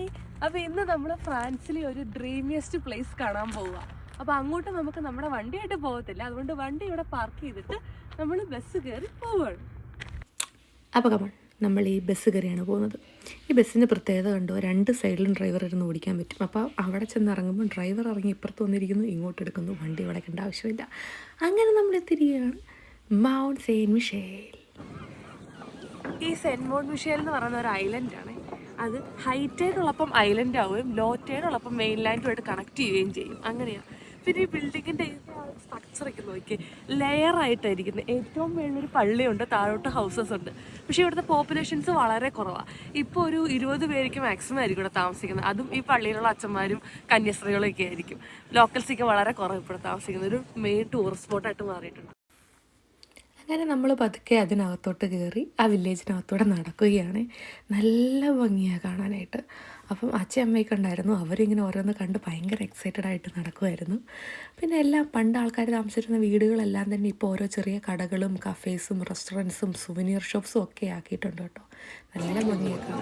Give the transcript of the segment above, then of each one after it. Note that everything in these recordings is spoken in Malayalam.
ഹായ്. അപ്പോൾ ഇന്ന് നമ്മൾ ഫ്രാൻസിലെ ഒരു ഡ്രീമിയസ്റ്റ് പ്ലേസ് കാണാൻ പോവുക. അപ്പോൾ അങ്ങോട്ട് നമുക്ക് നമ്മുടെ വണ്ടിയായിട്ട് പോകത്തില്ല, അതുകൊണ്ട് വണ്ടി ഇവിടെ പാർക്ക് ചെയ്തിട്ട് നമ്മൾ ബസ് കയറി പോവുകയാണ്. അപ്പോൾ കമൺ, നമ്മൾ ഈ ബസ് കയറിയാണ് പോകുന്നത്. ഈ ബസ്സിൻ്റെ പ്രത്യേകത കണ്ടോ, രണ്ട് സൈഡിലും ഡ്രൈവർ ഇരുന്ന് ഓടിക്കാൻ പറ്റും. അപ്പോൾ അവിടെ ചെന്ന് ഇറങ്ങുമ്പോൾ ഡ്രൈവർ ഇറങ്ങി ഇപ്പുറത്ത് വന്നിരിക്കുന്നു, ഇങ്ങോട്ട് എടുക്കുന്നു, വണ്ടി വളയ്ക്കേണ്ട ആവശ്യമില്ല. അങ്ങനെ നമ്മൾ എത്തിയിരിക്കുകയാണ് മൗണ്ട് സെയിൻറ്റ് മിഷേൽ. ഈ സെൻറ്റ് മോൺ മിഷേൽ എന്ന് പറയുന്ന ഒരു ഐലൻഡാണ്. അത് ഹൈ ടൈഡ് ഉള്ളപ്പം ഐലൻഡ് ആവുകയും ലോ ടൈഡ് ഉള്ളപ്പം മെയിൻലാൻഡുമായിട്ട് കണക്ട് ചെയ്യുകയും ചെയ്യും. അങ്ങനെയാണ്. പിന്നെ ഈ ബിൽഡിങ്ങിൻ്റെ സ്ട്രക്ചറൊക്കെ നോക്കി ലെയറായിട്ടായിരിക്കുന്നത്. ഏറ്റവും മേളിലൊരു പള്ളിയുണ്ട്, താഴോട്ട് ഹൗസസ് ഉണ്ട്. പക്ഷേ ഇവിടുത്തെ പോപ്പുലേഷൻസ് വളരെ കുറവാണ്. ഇപ്പോൾ ഒരു 20 പേർക്ക് മാക്സിമം ആയിരിക്കും ഇവിടെ താമസിക്കുന്നത്. അതും ഈ പള്ളിയിലുള്ള അച്ഛന്മാരും കന്യാസ്ത്രീകളും ഒക്കെ ആയിരിക്കും. ലോക്കൽസൊക്കെ വളരെ കുറവ് ഇവിടെ താമസിക്കുന്നത്. ഒരു മെയിൻ ടൂറിസ്റ്റ് സ്പോട്ടായിട്ട് മാറിയിട്ടുണ്ട്. അങ്ങനെ നമ്മൾ പതുക്കെ അതിനകത്തോട്ട് കയറി ആ വില്ലേജിനകത്തൂടെ നടക്കുകയാണ്. നല്ല ഭംഗിയാണ് കാണാനായിട്ട്. അപ്പം അച്ഛൻ അമ്മയൊക്കെ ഉണ്ടായിരുന്നു, അവരിങ്ങനെ ഓരോന്ന് കണ്ട് ഭയങ്കര എക്സൈറ്റഡ് ആയിട്ട് നടക്കുമായിരുന്നു. പിന്നെ എല്ലാം പണ്ട് ആൾക്കാർ താമസിച്ചിരുന്ന വീടുകളെല്ലാം തന്നെ ഇപ്പോൾ ഓരോ ചെറിയ കടകളും കഫേസും റെസ്റ്റോറൻറ്റ്സും സുവനീർ ഷോപ്സും ഒക്കെ ആക്കിയിട്ടുണ്ട് കേട്ടോ. നല്ല ഭംഗിയൊക്കെ.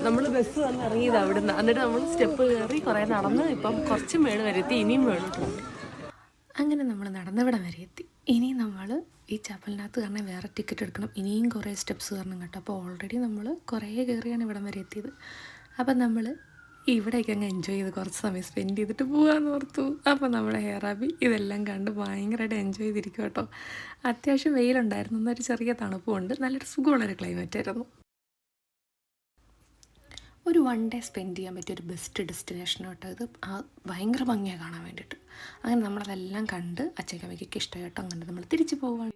നമ്മൾ ബസ് വന്ന് ഇറങ്ങിയത് അവിടെ നിന്ന്, എന്നിട്ട് നമ്മൾ സ്റ്റെപ്പ് കയറി കുറേ നടന്ന് ഇപ്പം കുറച്ച് മേള് വരെ എത്തി. ഇനിയും മേളിട്ടുണ്ട്. അങ്ങനെ നമ്മൾ നടന്നിവിടെ വരെ എത്തി. ഇനി നമ്മൾ ഈ ചാപ്പലിനകത്ത് കാരണം വേറെ ടിക്കറ്റ് എടുക്കണം. ഇനിയും കുറേ സ്റ്റെപ്സ് കയറണം കേട്ടോ. അപ്പോൾ ഓൾറെഡി നമ്മൾ കുറേ കയറിയാണ് ഇവിടം വരെ എത്തിയത്. അപ്പം നമ്മൾ ഇവിടേക്ക് അങ്ങ് എൻജോയ് ചെയ്ത് കുറച്ച് സമയം സ്പെൻഡ് ചെയ്തിട്ട് പോകാമെന്ന് ഓർത്തു. അപ്പോൾ നമ്മുടെ ഹെയറാബി ഇതെല്ലാം കണ്ട് ഭയങ്കരമായിട്ട് എൻജോയ് ചെയ്തിരിക്കും കേട്ടോ. അത്യാവശ്യം വെയിലുണ്ടായിരുന്നു, എന്നൊരു ചെറിയ തണുപ്പുമുണ്ട്. നല്ലൊരു സുഖമുള്ളൊരു ക്ലൈമറ്റ് ആയിരുന്നു. ഒരു 1 ഡേ സ്പെൻഡ് ചെയ്യാൻ പറ്റിയ ഒരു ബെസ്റ്റ് ഡെസ്റ്റിനേഷൻ കേട്ടോ ഇത്. ഭയങ്കര ഭംഗിയാണ് കാണാൻ വേണ്ടിയിട്ട്. അങ്ങനെ നമ്മളതെല്ലാം കണ്ട് അച്ഛനമ്മയ്ക്കൊക്കെ ഇഷ്ടമായി കേട്ടോ. അങ്ങനെ നമ്മൾ തിരിച്ചു പോവുകയാണ്.